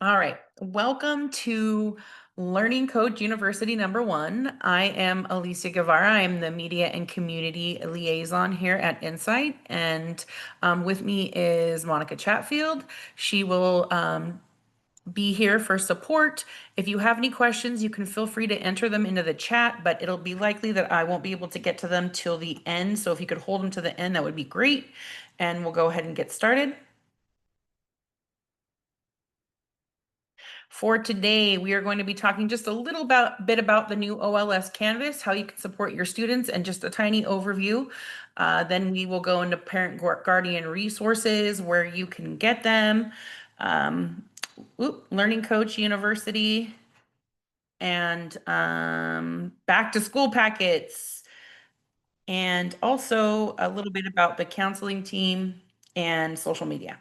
All right. Welcome to Learning Coach University #1. I am Alicia Guevara. I'm the media and community liaison here at Insight. And with me is Monica Chatfield. She will be here for support. If you have any questions, you can feel free to enter them into the chat, but it'll be likely that I won't be able to get to them till the end. So if you could hold them to the end, that would be great. And we'll go ahead and get started. For today, we are going to be talking just a little bit about the new OLS Canvas, how you can support your students, and just a tiny overview. Then we will go into parent guardian resources, where you can get them, um, Learning Coach University, and back to school packets, and also a little bit about the counseling team and social media.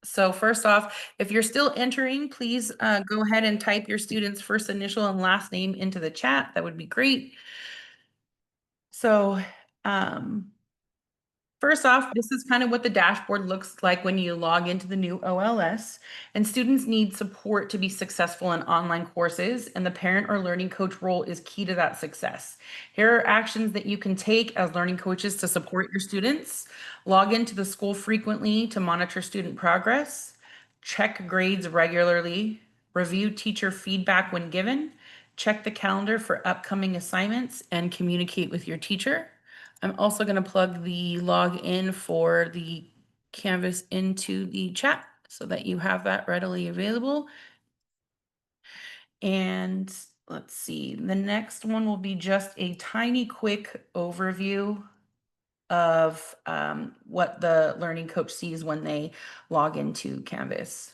So first off, if you're still entering, please go ahead and type your student's first initial and last name into the chat. That would be great. So um, first off, this is kind of what the dashboard looks like when you log into the new OLS. And students need support to be successful in online courses, and the parent or learning coach role is key to that success. Here are actions that you can take as learning coaches to support your students. Log into the school frequently to monitor student progress, check grades regularly, review teacher feedback when given, check the calendar for upcoming assignments, and communicate with your teacher. I'm also going to plug the login for the Canvas into the chat so that you have that readily available. And let's see, the next one will be just a tiny quick overview of what the learning coach sees when they log into Canvas.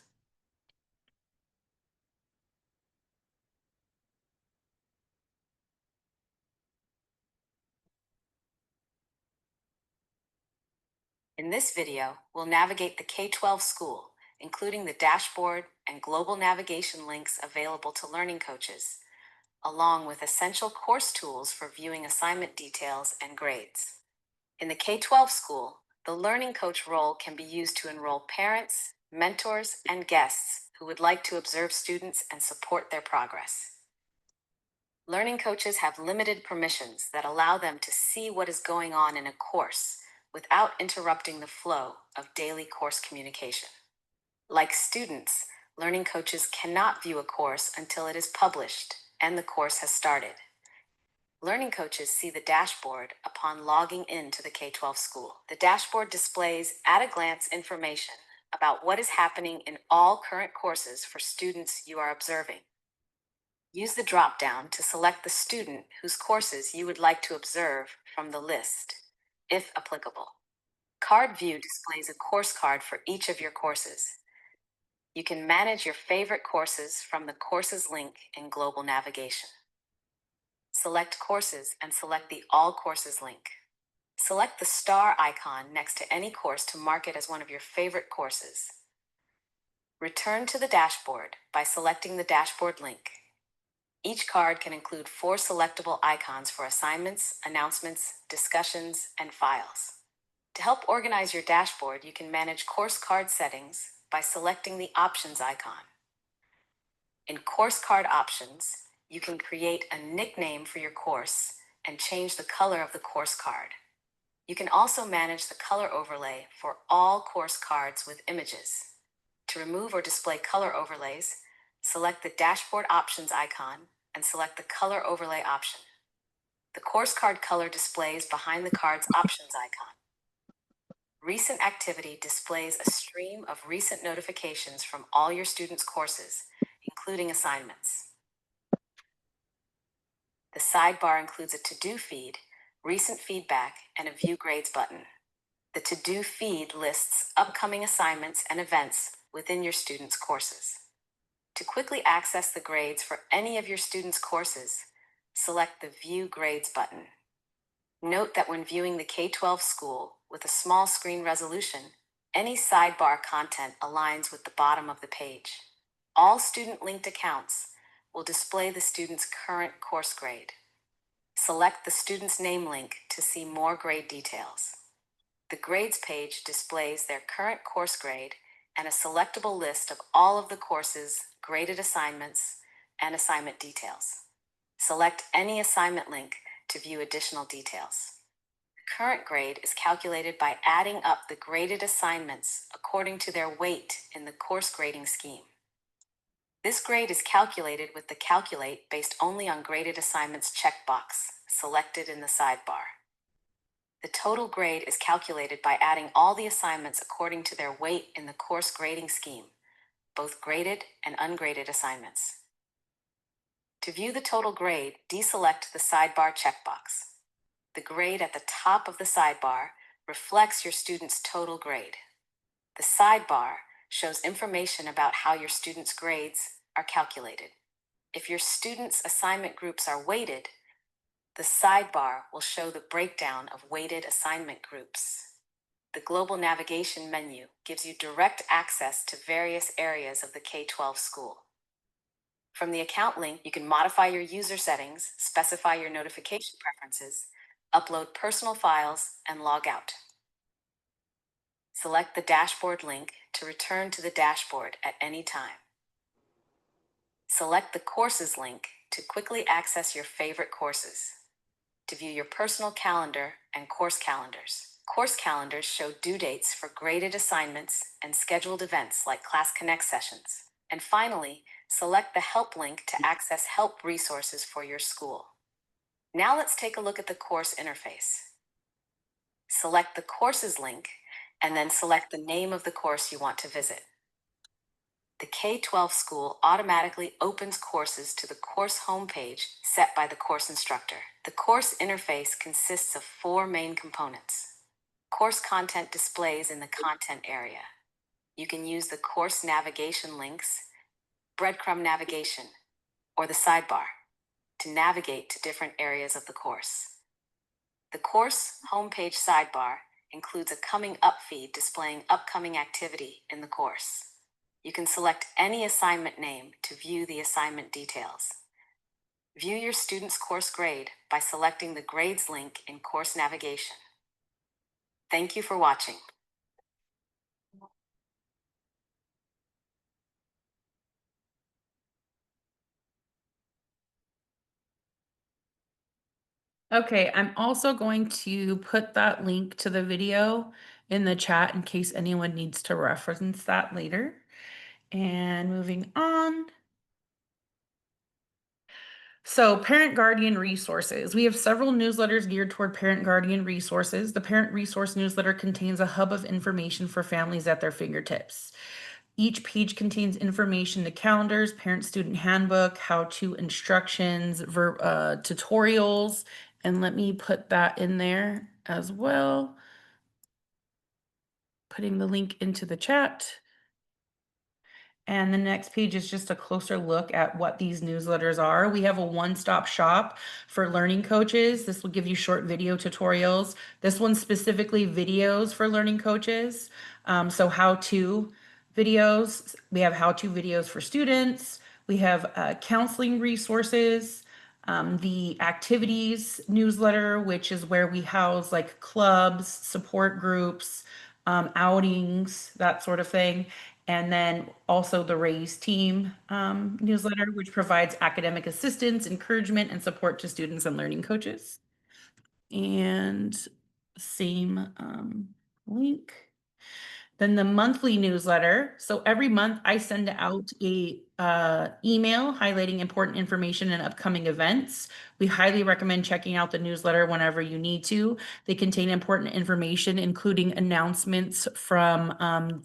In this video, we'll navigate the K-12 school, including the dashboard and global navigation links available to learning coaches, along with essential course tools for viewing assignment details and grades. In the K-12 school, the learning coach role can be used to enroll parents, mentors, and guests who would like to observe students and support their progress. Learning coaches have limited permissions that allow them to see what is going on in a course without interrupting the flow of daily course communication. Like students, learning coaches cannot view a course until it is published and the course has started. Learning coaches see the dashboard upon logging into the K-12 school. The dashboard displays at-a-glance information about what is happening in all current courses for students you are observing. Use the drop-down to select the student whose courses you would like to observe from the list, if applicable. Card View displays a course card for each of your courses. You can manage your favorite courses from the Courses link in Global Navigation. Select Courses and select the All Courses link. Select the star icon next to any course to mark it as one of your favorite courses. Return to the dashboard by selecting the dashboard link. Each card can include 4 selectable icons for assignments, announcements, discussions, and files. To help organize your dashboard, you can manage course card settings by selecting the Options icon. In Course Card Options, you can create a nickname for your course and change the color of the course card. You can also manage the color overlay for all course cards with images. To remove or display color overlays, select the Dashboard Options icon and select the Color Overlay option. The course card color displays behind the card's Options icon. Recent Activity displays a stream of recent notifications from all your students' courses, including assignments. The sidebar includes a to-do feed, recent feedback, and a View Grades button. The to-do feed lists upcoming assignments and events within your students' courses. To quickly access the grades for any of your students' courses, select the View Grades button. Note that when viewing the K-12 school with a small screen resolution, any sidebar content aligns with the bottom of the page. All student-linked accounts will display the student's current course grade. Select the student's name link to see more grade details. The Grades page displays their current course grade and a selectable list of all of the courses, graded assignments, and assignment details. Select any assignment link to view additional details. The current grade is calculated by adding up the graded assignments according to their weight in the course grading scheme. This grade is calculated with the Calculate based only on graded assignments checkbox selected in the sidebar. The total grade is calculated by adding all the assignments according to their weight in the course grading scheme, both graded and ungraded assignments. To view the total grade, deselect the sidebar checkbox. The grade at the top of the sidebar reflects your student's total grade. The sidebar shows information about how your students' grades are calculated. If your students' assignment groups are weighted, the sidebar will show the breakdown of weighted assignment groups. The Global Navigation menu gives you direct access to various areas of the K-12 school. From the account link, you can modify your user settings, specify your notification preferences, upload personal files, and log out. Select the dashboard link to return to the dashboard at any time. Select the courses link to quickly access your favorite courses. To view your personal calendar and course calendars. Course calendars show due dates for graded assignments and scheduled events like Class Connect sessions. And finally, select the Help link to access help resources for your school. Now let's take a look at the course interface. Select the Courses link and then select the name of the course you want to visit. The K-12 school automatically opens courses to the course homepage set by the course instructor. The course interface consists of 4 main components. Course content displays in the content area. You can use the course navigation links, breadcrumb navigation, or the sidebar to navigate to different areas of the course. The course homepage sidebar includes a coming up feed displaying upcoming activity in the course. You can select any assignment name to view the assignment details. View your student's course grade by selecting the Grades link in Course Navigation. Thank you for watching. Okay, I'm also going to put that link to the video in the chat in case anyone needs to reference that later. And moving on. So, parent guardian resources. We have several newsletters geared toward parent guardian resources. The parent resource newsletter contains a hub of information for families at their fingertips. Each page contains information to calendars, parent student handbook, how-to instructions, tutorials, and let me put that in there as well. Putting the link into the chat. And the next page is just a closer look at what these newsletters are. We have a one-stop shop for learning coaches. This will give you short video tutorials. This one's specifically videos for learning coaches. So how-to videos. We have how-to videos for students. We have counseling resources. The activities newsletter, which is where we house like clubs, support groups, outings, that sort of thing. And then also the RAISE team newsletter, which provides academic assistance, encouragement, and support to students and learning coaches. And same link. Then the monthly newsletter. So every month I send out a email highlighting important information and upcoming events. We highly recommend checking out the newsletter whenever you need to. They contain important information, including announcements from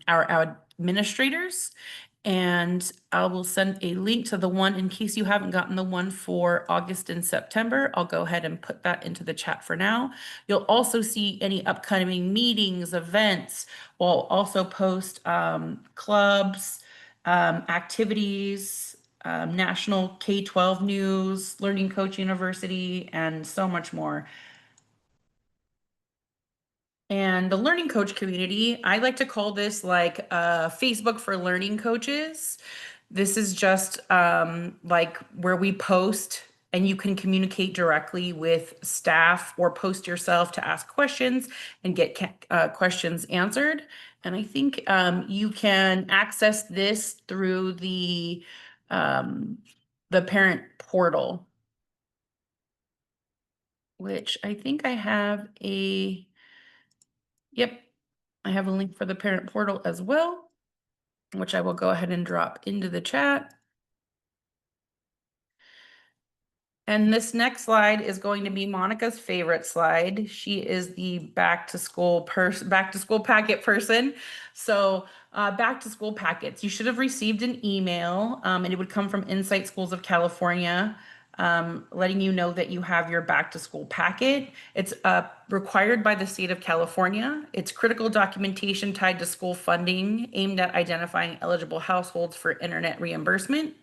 our administrators. And I will send a link to the one in case you haven't gotten the one for August and September. I'll go ahead and put that into the chat for now. You'll also see any upcoming meetings, events. We'll also post clubs, activities, national K-12 news, Learning Coach University, and so much more. And the learning coach community, I like to call this like Facebook for learning coaches. This is just like where we post and you can communicate directly with staff or post yourself to ask questions and get questions answered. And I think you can access this through the parent portal, which I think I have yep, I have a link for the parent portal as well, which I will go ahead and drop into the chat. And this next slide is going to be Monica's favorite slide. She is the back to school packet person. So back to school packets, you should have received an email and it would come from Insight Schools of California, letting you know that you have your back to school packet. It's required by the state of California. It's critical documentation tied to school funding aimed at identifying eligible households for internet reimbursement,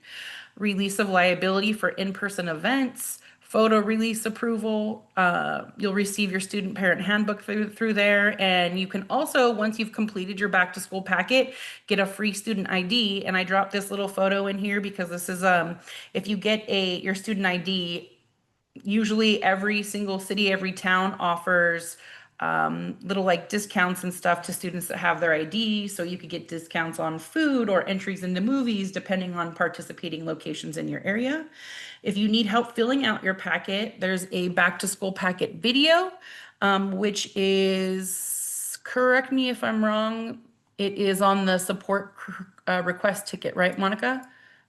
release of liability for in-person events, photo release approval. You'll receive your student parent handbook through there. And you can also, once you've completed your back to school packet, get a free student ID. And I dropped this little photo in here because this is, if you get your student ID, usually every single city, every town offers little like discounts and stuff to students that have their ID. So you could get discounts on food or entries into movies, depending on participating locations in your area. If you need help filling out your packet, there's a back to school packet video, which is, correct me if I'm wrong, it is on the support request ticket, right, Monica?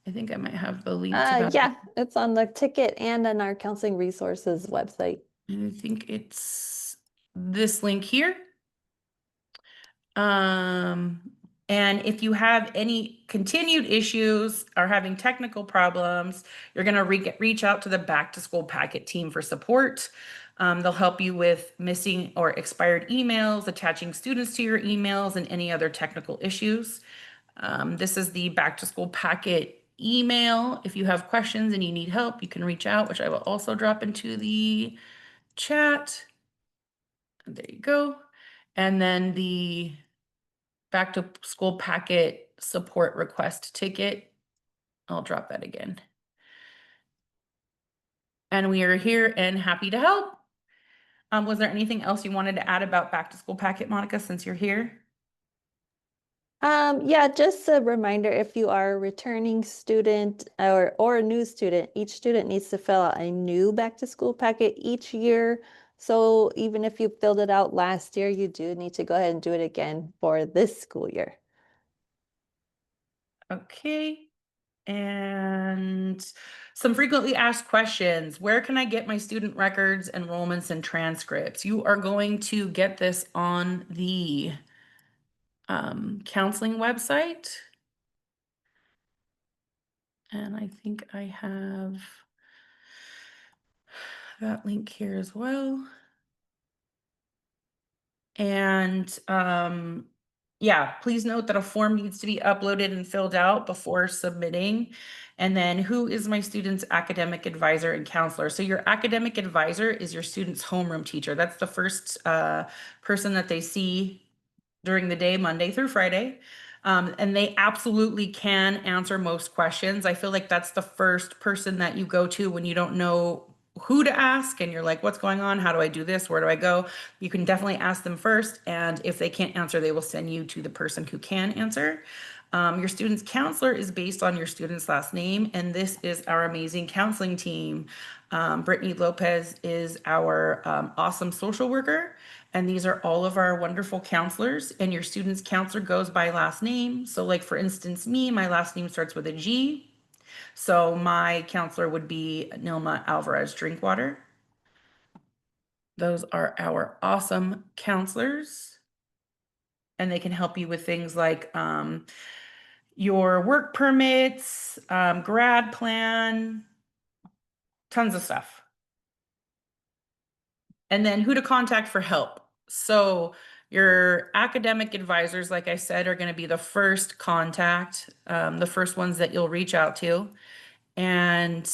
I think I might have the link to that. Yeah, it's on the ticket and on our counseling resources website. And I think it's this link here. And if you have any continued issues or having technical problems, you're going to reach out to the back to school packet team for support. They'll help you with missing or expired emails, attaching students to your emails, and any other technical issues. This is the back to school packet email. If you have questions and you need help, you can reach out, which I will also drop into the chat. And there you go. And then the back to school packet support request ticket, I'll drop that again. And we are here and happy to help. Was there anything else you wanted to add about back to school packet, Monica, since you're here? Yeah, just a reminder, if you are a returning student or a new student, each student needs to fill out a new back to school packet each year. So even if you filled it out last year, you do need to go ahead and do it again for this school year. Okay. And some frequently asked questions. Where can I get my student records, enrollments, and transcripts? You are going to get this on the counseling website. And I think I have that link here as well. And yeah, please note that a form needs to be uploaded and filled out before submitting. And then who is my student's academic advisor and counselor? So your academic advisor is your student's homeroom teacher. That's the first person that they see during the day, Monday through Friday. And they absolutely can answer most questions. I feel like that's the first person that you go to when you don't know who to ask and you're like, what's going on? How do I do this? Where do I go? You can definitely ask them first. And if they can't answer, they will send you to the person who can answer. Your student's counselor is based on your student's last name. And this is our amazing counseling team. Brittany Lopez is our awesome social worker. And these are all of our wonderful counselors. And your student's counselor goes by last name. So like, for instance, me, my last name starts with a G. So my counselor would be Nilma Alvarez Drinkwater. Those are our awesome counselors. And they can help you with things like your work permits, grad plan, tons of stuff. And then who to contact for help. So your academic advisors, like I said, are going to be the first contact, the first ones that you'll reach out to. And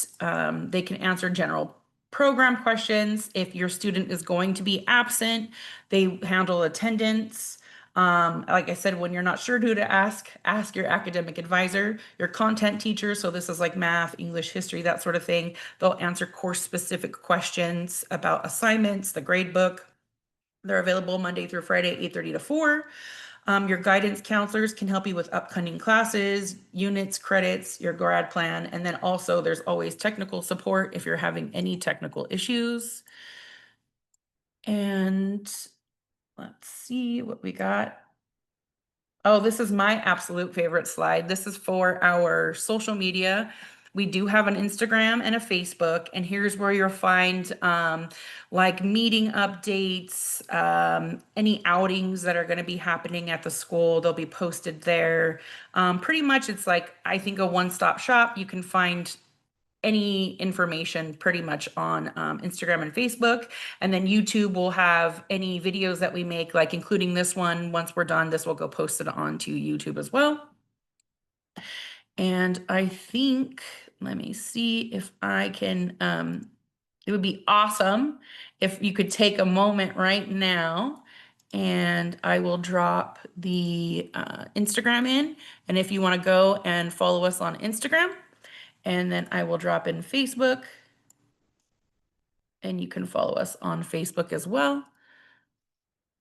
they can answer general program questions. If your student is going to be absent, they handle attendance. Like I said, when you're not sure who to ask your academic advisor, your content teacher. So this is like math, English, history, that sort of thing. They'll answer course specific questions about assignments, the grade book. They're available Monday through Friday, 8:30 to 4. Your guidance counselors can help you with upcoming classes, units, credits, your grad plan, and then also there's always technical support if you're having any technical issues. And let's see what we got. Oh, this is my absolute favorite slide. This is for our social media. We do have an Instagram and a Facebook, and here's where you'll find like meeting updates, any outings that are going to be happening at the school. They'll be posted there. Pretty much, it's like, I think, a one-stop shop. You can find any information pretty much on Instagram and Facebook. And then YouTube will have any videos that we make, like including this one. Once we're done, this will go posted onto YouTube as well. And I think, let me see if I can, it would be awesome if you could take a moment right now, and I will drop the Instagram in. And if you want to go and follow us on Instagram, and then I will drop in Facebook, and you can follow us on Facebook as well.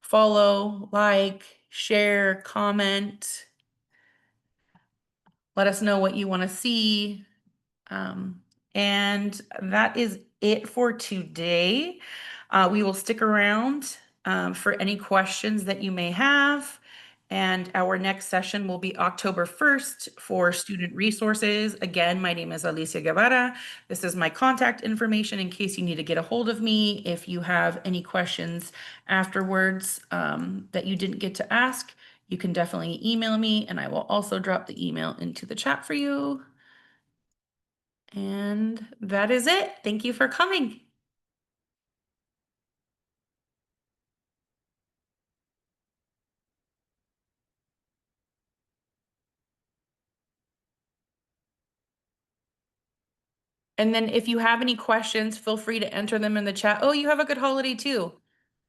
Follow, like, share, comment. Let us know what you want to see. And that is it for today. We will stick around for any questions that you may have. And our next session will be October 1st for student resources. Again, my name is Alicia Guevara. This is my contact information in case you need to get a hold of me. If you have any questions afterwards that you didn't get to ask, you can definitely email me, and I will also drop the email into the chat for you. And that is it. Thank you for coming. And then if you have any questions, feel free to enter them in the chat. Oh, you have a good holiday too.